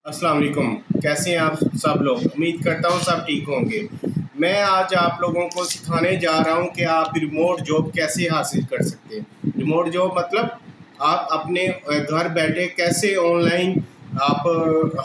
अस्सलाम वालेकुम। कैसे हैं आप सब लोग? उम्मीद करता हूँ सब ठीक होंगे। मैं आज आप लोगों को सिखाने जा रहा हूँ कि आप रिमोट जॉब कैसे हासिल कर सकते हैं। रिमोट जॉब मतलब आप अपने घर बैठे कैसे ऑनलाइन आप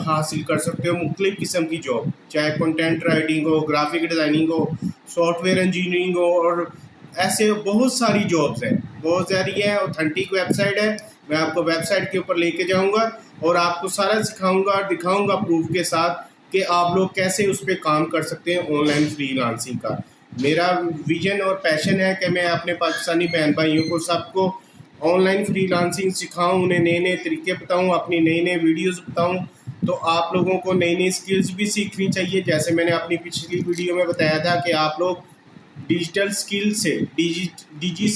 हासिल कर सकते हो मुख्तलिफ़ किस्म की जॉब, चाहे कंटेंट राइटिंग हो, ग्राफिक डिज़ाइनिंग हो, सॉफ्टवेयर इंजीनियरिंग हो, और ऐसे बहुत सारी जॉब्स हैं, बहुत सारी है। ऑथेंटिक वेबसाइट है। मैं आपको वेबसाइट के ऊपर लेके जाऊंगा और आपको सारा सिखाऊंगा और दिखाऊंगा प्रूफ के साथ कि आप लोग कैसे उस पर काम कर सकते हैं ऑनलाइन फ्रीलांसिंग का। मेरा विजन और पैशन है कि मैं अपने पाकिस्तानी बहन भाइयों को सबको ऑनलाइन फ्रीलांसिंग सिखाऊं, उन्हें नए नए तरीके बताऊं, अपनी नई नई वीडियोस बताऊं। तो आप लोगों को नई नई स्किल्स भी सीखनी चाहिए। जैसे मैंने अपनी पिछली वीडियो में बताया था कि आप लोग डिजिटल स्किल से डिजी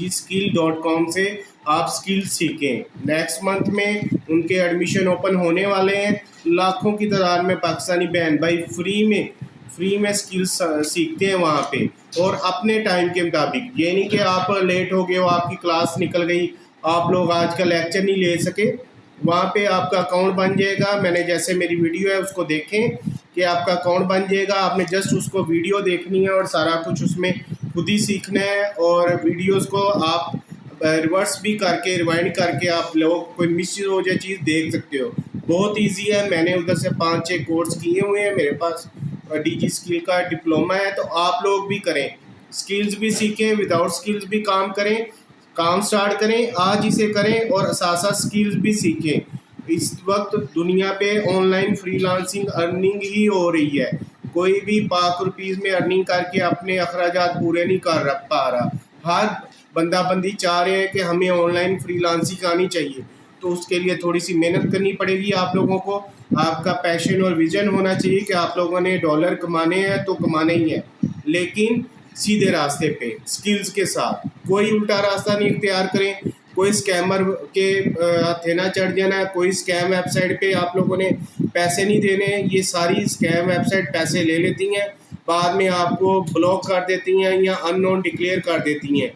स्किल डॉट कॉम से आप स्किल सीखें। नेक्स्ट मंथ में उनके एडमिशन ओपन होने वाले हैं। लाखों की तादाद में पाकिस्तानी बहन भाई फ्री में स्किल्स सीखते हैं वहाँ पे, और अपने टाइम के मुताबिक। ये नहीं कि आप लेट हो गए हो, आपकी क्लास निकल गई, आप लोग आज का लेक्चर नहीं ले सके, वहाँ पे आपका अकाउंट बन जाएगा। मैंने जैसे मेरी वीडियो है उसको देखें कि आपका अकाउंट बन जाएगा। आपने जस्ट उसको वीडियो देखनी है और सारा कुछ उसमें खुद ही सीखना है। और वीडियोस को आप रिवर्स भी करके रिवाइंड करके आप लोग कोई मिस हो जाए चीज़ देख सकते हो। बहुत इजी है। मैंने उधर से 5-6 कोर्स किए हुए हैं। मेरे पास डीजी स्किल का डिप्लोमा है। तो आप लोग भी करें, स्किल्स भी सीखें, विदाउट स्किल्स भी काम करें, काम स्टार्ट करें, आज इसे करें और साथ साथ स्किल्स भी सीखें। इस वक्त दुनिया पे ऑनलाइन फ्रीलांसिंग अर्निंग ही हो रही है। कोई भी पाक रुपीज़ में अर्निंग करके अपने अखराजात पूरे नहीं कर पा रहा। हर बंदा बंदी चाह रहे हैं कि हमें ऑनलाइन फ्रीलांसिंग आनी चाहिए। तो उसके लिए थोड़ी सी मेहनत करनी पड़ेगी आप लोगों को। आपका पैशन और विजन होना चाहिए कि आप लोगों ने डॉलर कमाने हैं तो कमाने ही हैं, लेकिन सीधे रास्ते पे स्किल्स के साथ। कोई उल्टा रास्ता नहीं इख्तियार करें, कोई स्कैमर के हथे ना चढ़ जाना। कोई स्कैम वेबसाइट पे आप लोगों ने पैसे नहीं देने। ये सारी स्कैम वेबसाइट पैसे ले लेती हैं, बाद में आपको ब्लॉक कर देती हैं या अननोन डिक्लेयर कर देती हैं।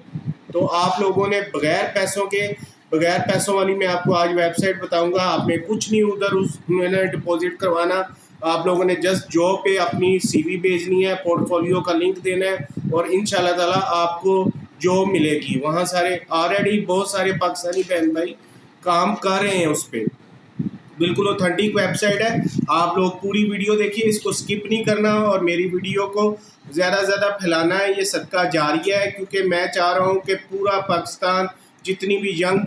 तो आप लोगों ने बगैर पैसों वाली मैं आपको आज वेबसाइट बताऊंगा। आपने कुछ नहीं उधर उसमें डिपॉजिट करवाना। आप लोगों ने जस्ट जॉब पे अपनी सीवी भेजनी है, पोर्टफोलियो का लिंक देना है, और इंशाल्लाह ताला आपको जॉब मिलेगी। वहाँ सारे ऑलरेडी बहुत सारे पाकिस्तानी बहन भाई काम कर रहे हैं उस पर। बिल्कुल ऑथेंटिक वेबसाइट है। आप लोग पूरी वीडियो देखिए, इसको स्किप नहीं करना, और मेरी वीडियो को ज़्यादा से ज़्यादा फैलाना है। ये सदका जारिया है, क्योंकि मैं चाह रहा हूँ कि पूरा पाकिस्तान, जितनी भी यंग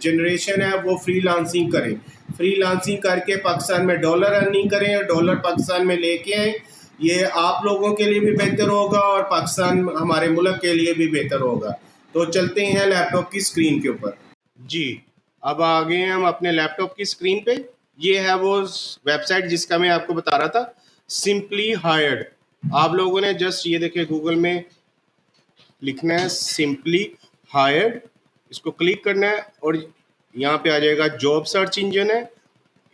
जनरेशन है, वो फ्रीलांसिंग करे। फ्रीलांसिंग करके पाकिस्तान में डॉलर अर्निंग करें और डॉलर पाकिस्तान में लेके आए। ये आप लोगों के लिए भी बेहतर होगा और पाकिस्तान हमारे मुल्क के लिए भी बेहतर होगा। तो चलते हैं लैपटॉप की स्क्रीन के ऊपर। जी, अब आ गए हैं हम अपने लैपटॉप की स्क्रीन पे। ये है वो वेबसाइट जिसका मैं आपको बता रहा था, सिंपली हायर्ड। आप लोगों ने जस्ट ये देखिए गूगल में लिखना है सिंपली हायर्ड, इसको क्लिक करना है और यहाँ पे आ जाएगा जॉब सर्च इंजन है।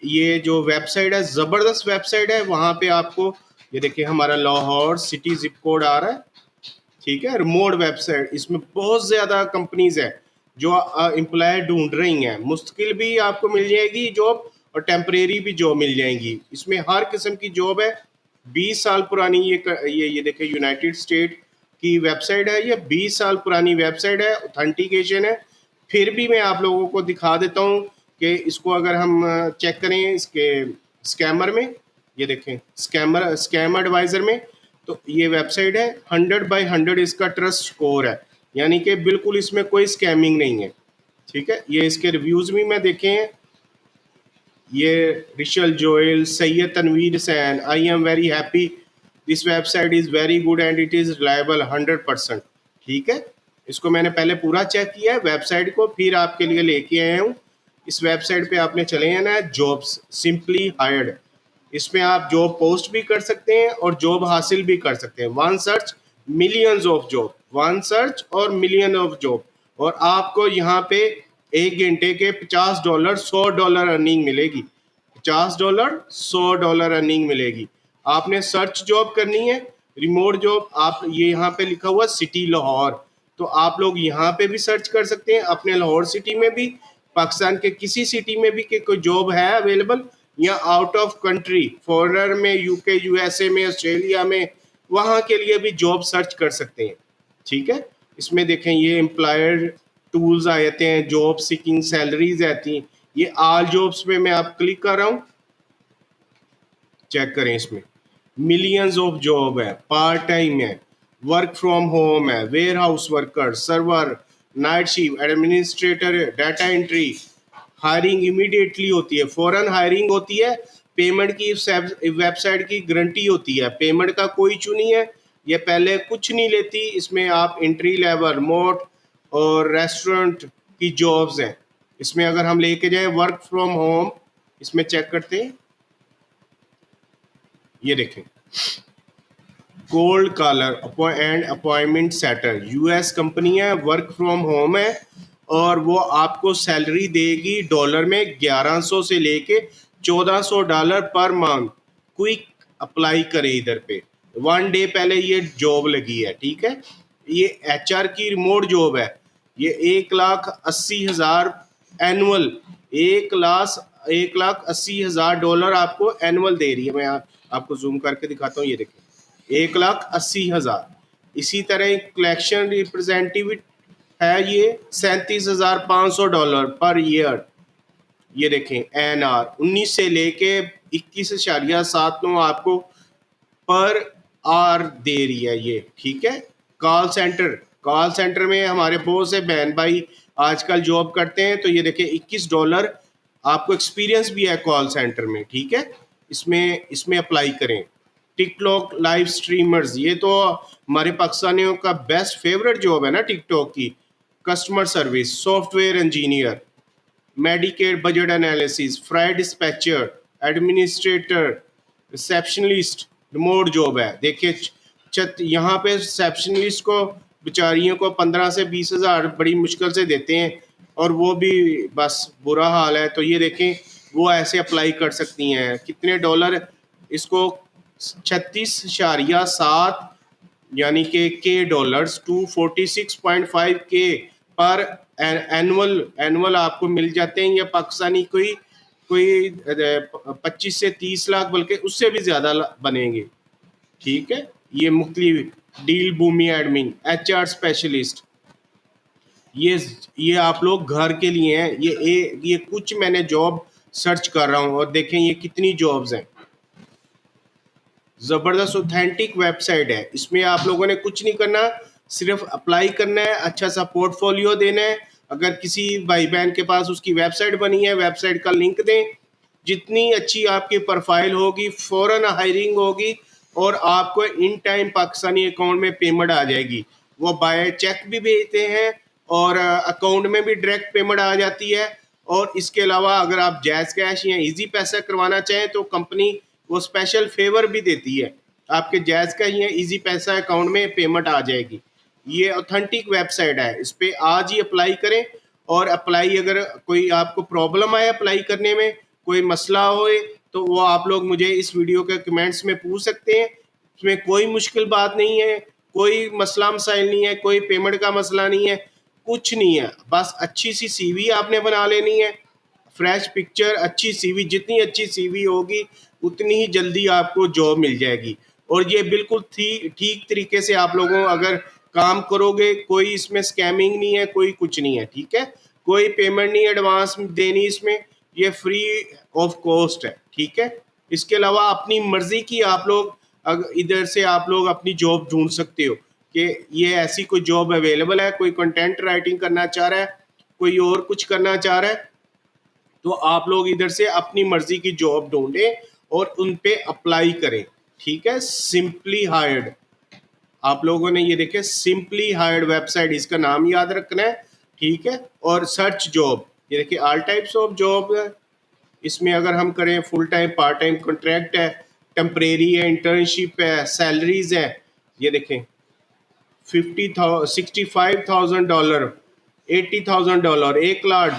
ये जो वेबसाइट है ज़बरदस्त वेबसाइट है। वहाँ पे आपको ये देखिए हमारा लाहौर सिटी जिप कोड आ रहा है, ठीक है। रिमोट वेबसाइट, इसमें बहुत ज़्यादा कंपनीज है जो एम्प्लॉय ढूंढ रही हैं। मुश्किल भी आपको मिल जाएगी जॉब और टेम्परेरी भी जॉब मिल जाएंगी। इसमें हर किस्म की जॉब है। 20 साल पुरानी ये देखिए यूनाइटेड स्टेट की वेबसाइट है। ये 20 साल पुरानी वेबसाइट है, ऑथेंटिकेशन है। फिर भी मैं आप लोगों को दिखा देता हूँ कि इसको अगर हम चेक करें इसके स्कैमर में, ये देखें स्कैम एडवाइज़र में, तो ये वेबसाइट है 100/100 इसका ट्रस्ट स्कोर है, यानी कि बिल्कुल इसमें कोई स्कैमिंग नहीं है, ठीक है। ये इसके रिव्यूज़ भी मैं देखे हैं। ये Rishal Joel, Syed Tanveer Hussain, I am very happy, this website is very good and it is reliable 100%, ठीक है। इसको मैंने पहले पूरा चेक किया है वेबसाइट को, फिर आपके लिए लेके आया हूँ। इस वेबसाइट पे आपने चले जाना है, जॉब्स सिंपली हायर्ड। इसमें आप जॉब पोस्ट भी कर सकते हैं और जॉब हासिल भी कर सकते हैं। One search millions of job, one search और मिलियन ऑफ जॉब। और आपको यहाँ पे 1 घंटे के $50 $100 अर्निंग मिलेगी। $50 $100 अर्निंग मिलेगी। आपने सर्च जॉब करनी है, रिमोट जॉब। आप ये यहाँ पे लिखा हुआ सिटी लाहौर, तो आप लोग यहाँ पे भी सर्च कर सकते हैं। अपने लाहौर सिटी में भी, पाकिस्तान के किसी सिटी में भी कि कोई जॉब है अवेलेबल, या आउट ऑफ कंट्री फॉरेनर में, यूके, यूएसए में, ऑस्ट्रेलिया में, वहाँ के लिए भी जॉब सर्च कर सकते हैं। ठीक है, इसमें देखें ये एम्प्लॉयर टूल्स आ जाते हैं, जॉब सीकिंग सैलरीज आती हैं। ये ऑल जॉब्स पे मैं आप क्लिक कर रहा हूँ, चेक करें, इसमें मिलियंस ऑफ जॉब है, पार्ट टाइम है, वर्क फ्रॉम होम है, warehouse worker, server, night shift, administrator, data entry. Hiring immediately होती है, फौरन हायरिंग होती है। पेमेंट की वेबसाइट की गारंटी होती है, पेमेंट का कोई इशू नहीं है, ये पहले कुछ नहीं लेती। इसमें आप एंट्री लेवल, रिमोट और रेस्टोरेंट की जॉब्स हैं। इसमें अगर हम लेके जाए वर्क फ्रॉम होम, इसमें चेक करते हैं, ये देखें cold caller and appointment setter, US company है, वर्क फ्रॉम होम है, और वो आपको सैलरी देगी डॉलर में 1100 से लेके $1400 पर मंथ। क्विक अप्लाई करें इधर पे, 1 डे पहले ये जॉब लगी है। ठीक है, ये एचआर की रिमोट जॉब है। ये 1,80,000 एनुअल, 1,80,000 डॉलर आपको एनुअल दे रही है। मैं आपको जूम करके दिखाता हूँ, ये देखें 1,80,000। इसी तरह कलेक्शन रिप्रेजेंटेटिव है, ये $37,500 पर ईयर। ये देखें एनआर 19 से लेके 21.79 आपको पर आर दे रही है ये। ठीक है, कॉल सेंटर में हमारे बहुत से बहन भाई आजकल जॉब करते हैं, तो ये देखें $21 आपको एक्सपीरियंस भी है कॉल सेंटर में। ठीक है, इसमें अप्लाई करें। टिकटॉक लाइव स्ट्रीमर्स, ये तो हमारे पाकिस्तानियों का बेस्ट फेवरेट जॉब है ना टिकटॉक की। Customer service, software engineer, Medicaid budget analysis, fry dispatcher, administrator, receptionist, remote job है। देखिए यहाँ पे रिसेप्शनिस्ट को बेचारियों को 15 से 20,000 बड़ी मुश्किल से देते हैं, और वो भी बस बुरा हाल है। तो ये देखें वो ऐसे अप्लाई कर सकती हैं। कितने डॉलर इसको 36.7 यानी कि के डॉलर्स, 246.5 के पर एनुअल आपको मिल जाते हैं। या पाकिस्तानी कोई 25 से 30 लाख बल्कि उससे भी ज़्यादा बनेंगे। ठीक है, ये मुख्तलिफ डील बूमी एडमिन, एचआर स्पेशलिस्ट, ये आप लोग घर के लिए हैं। ये कुछ मैंने जॉब सर्च कर रहा हूँ, और देखें ये कितनी जॉब्स हैं। ज़बरदस्त ऑथेंटिक वेबसाइट है। इसमें आप लोगों ने कुछ नहीं करना, सिर्फ अप्लाई करना है, अच्छा सा पोर्टफोलियो देना है। अगर किसी भाई बहन के पास उसकी वेबसाइट बनी है, वेबसाइट का लिंक दें। जितनी अच्छी आपकी प्रोफाइल होगी, फ़ौरन हायरिंग होगी, और आपको इन टाइम पाकिस्तानी अकाउंट में पेमेंट आ जाएगी। वो बाय चेक भी भेजते हैं, और अकाउंट में भी डायरेक्ट पेमेंट आ जाती है। और इसके अलावा अगर आप जैज़ कैश या इजी पैसा करवाना चाहें, तो कंपनी वो स्पेशल फेवर भी देती है, आपके जैज़ का या इजी पैसा अकाउंट में पेमेंट आ जाएगी। ये ऑथेंटिक वेबसाइट है, इस पर आज ही अप्लाई करें। और अप्लाई अगर कोई आपको प्रॉब्लम आए अप्लाई करने में, कोई मसला होए, तो वो आप लोग मुझे इस वीडियो के कमेंट्स में पूछ सकते हैं। इसमें कोई मुश्किल बात नहीं है, कोई मसला मसाइल नहीं है, कोई पेमेंट का मसला नहीं है, कुछ नहीं है। बस अच्छी सी सीवी आपने बना लेनी है, फ्रेश पिक्चर, अच्छी सीवी। जितनी अच्छी सीवी होगी उतनी ही जल्दी आपको जॉब मिल जाएगी। और ये बिल्कुल ठीक तरीके से आप लोगों अगर काम करोगे, कोई इसमें स्कैमिंग नहीं है, कोई कुछ नहीं है। ठीक है, कोई पेमेंट नहीं एडवांस देनी इसमें, ये फ्री ऑफ कॉस्ट है। ठीक है, इसके अलावा अपनी मर्जी की आप लोग इधर से आप लोग अपनी जॉब ढूंढ सकते हो कि ये ऐसी कोई जॉब अवेलेबल है। कोई कंटेंट राइटिंग करना चाह रहा है, कोई और कुछ करना चाह रहा है, तो आप लोग इधर से अपनी मर्जी की जॉब ढूंढें और उन पे अप्लाई करें। ठीक है, सिंपली हायर्ड, आप लोगों ने ये देखे सिंपली हायर्ड वेबसाइट, इसका नाम याद रखना है। ठीक है, और सर्च जॉब, ये देखिए ऑल टाइप्स ऑफ जॉब है। इसमें अगर हम करें full time, part time, contract है, टेम्परेरी है, इंटर्नशिप है, सैलरीज है। ये देखें $65,000, $80,000, 1,00,000,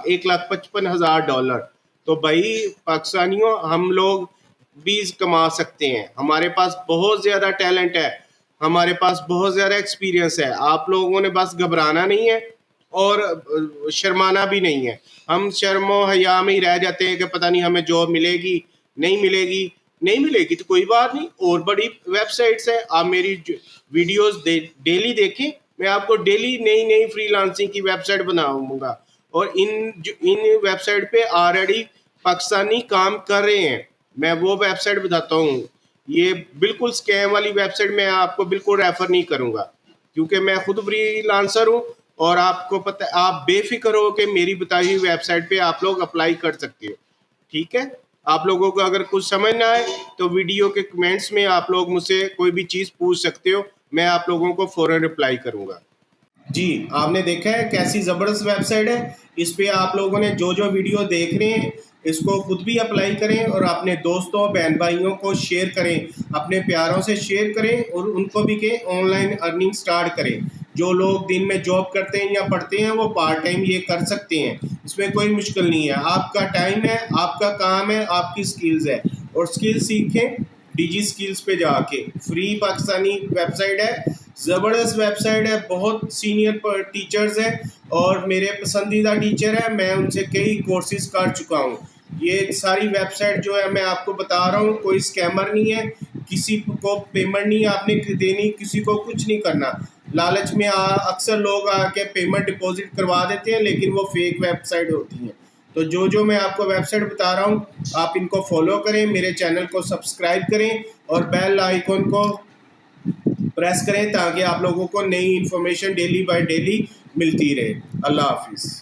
1,50,000, $1,55,000। तो भाई पाकिस्तानियों, हम लोग भी कमा सकते हैं। हमारे पास बहुत ज़्यादा टैलेंट है, हमारे पास बहुत ज़्यादा एक्सपीरियंस है। आप लोगों ने बस घबराना नहीं है, और शर्माना भी नहीं है। हम शर्मो हया में ही रह जाते हैं कि पता नहीं हमें जॉब मिलेगी नहीं मिलेगी। नहीं मिलेगी तो कोई बात नहीं, और बड़ी वेबसाइट्स हैं, आप मेरी वीडियोस डेली देखें, मैं आपको डेली नई नई फ्रीलांसिंग की वेबसाइट बनाऊंगा। और इन वेबसाइट पे ऑलरेडी पाकिस्तानी काम कर रहे हैं, मैं वो वेबसाइट बताता हूँ। ये बिल्कुल स्कैम वाली वेबसाइट मैं आपको बिल्कुल रेफर नहीं करूँगा, क्योंकि मैं खुद फ्रीलांसर हूँ। और आपको पता है, आप बेफिक्र हो कि मेरी बताई हुई वेबसाइट पे आप लोग अप्लाई कर सकते हो। ठीक है, आप लोगों को अगर कुछ समझ ना आए तो वीडियो के कमेंट्स में आप लोग मुझसे कोई भी चीज़ पूछ सकते हो, मैं आप लोगों को फ़ौरन रिप्लाई करूँगा। जी, आपने देखा है कैसी ज़बरदस्त वेबसाइट है। इस पे आप लोगों ने जो जो वीडियो देख रहे हैं इसको खुद भी अप्लाई करें और अपने दोस्तों बहन भाइयों को शेयर करें, अपने प्यारों से शेयर करें और उनको भी कहें ऑनलाइन अर्निंग स्टार्ट करें। जो लोग दिन में जॉब करते हैं या पढ़ते हैं वो पार्ट टाइम ये कर सकते हैं, इसमें कोई मुश्किल नहीं है। आपका टाइम है, आपका काम है, आपकी स्किल्स है, और स्किल सीखें डिजी स्किल्स पे जाके। फ्री पाकिस्तानी वेबसाइट है, ज़बरदस्त वेबसाइट है, बहुत सीनियर टीचर्स हैं और मेरे पसंदीदा टीचर हैं, मैं उनसे कई कोर्सेज कर चुका हूँ। ये सारी वेबसाइट जो है मैं आपको बता रहा हूँ, कोई स्कैमर नहीं है, किसी को पेमेंट नहीं आपने देनी, किसी को कुछ नहीं करना। लालच में अक्सर लोग आके पेमेंट डिपॉजिट करवा देते हैं, लेकिन वो फेक वेबसाइट होती हैं। तो जो जो मैं आपको वेबसाइट बता रहा हूँ आप इनको फॉलो करें, मेरे चैनल को सब्सक्राइब करें और बेल आइकॉन को प्रेस करें ताकि आप लोगों को नई इन्फॉर्मेशन डेली बाय डेली मिलती रहे। अल्लाह हाफिज़।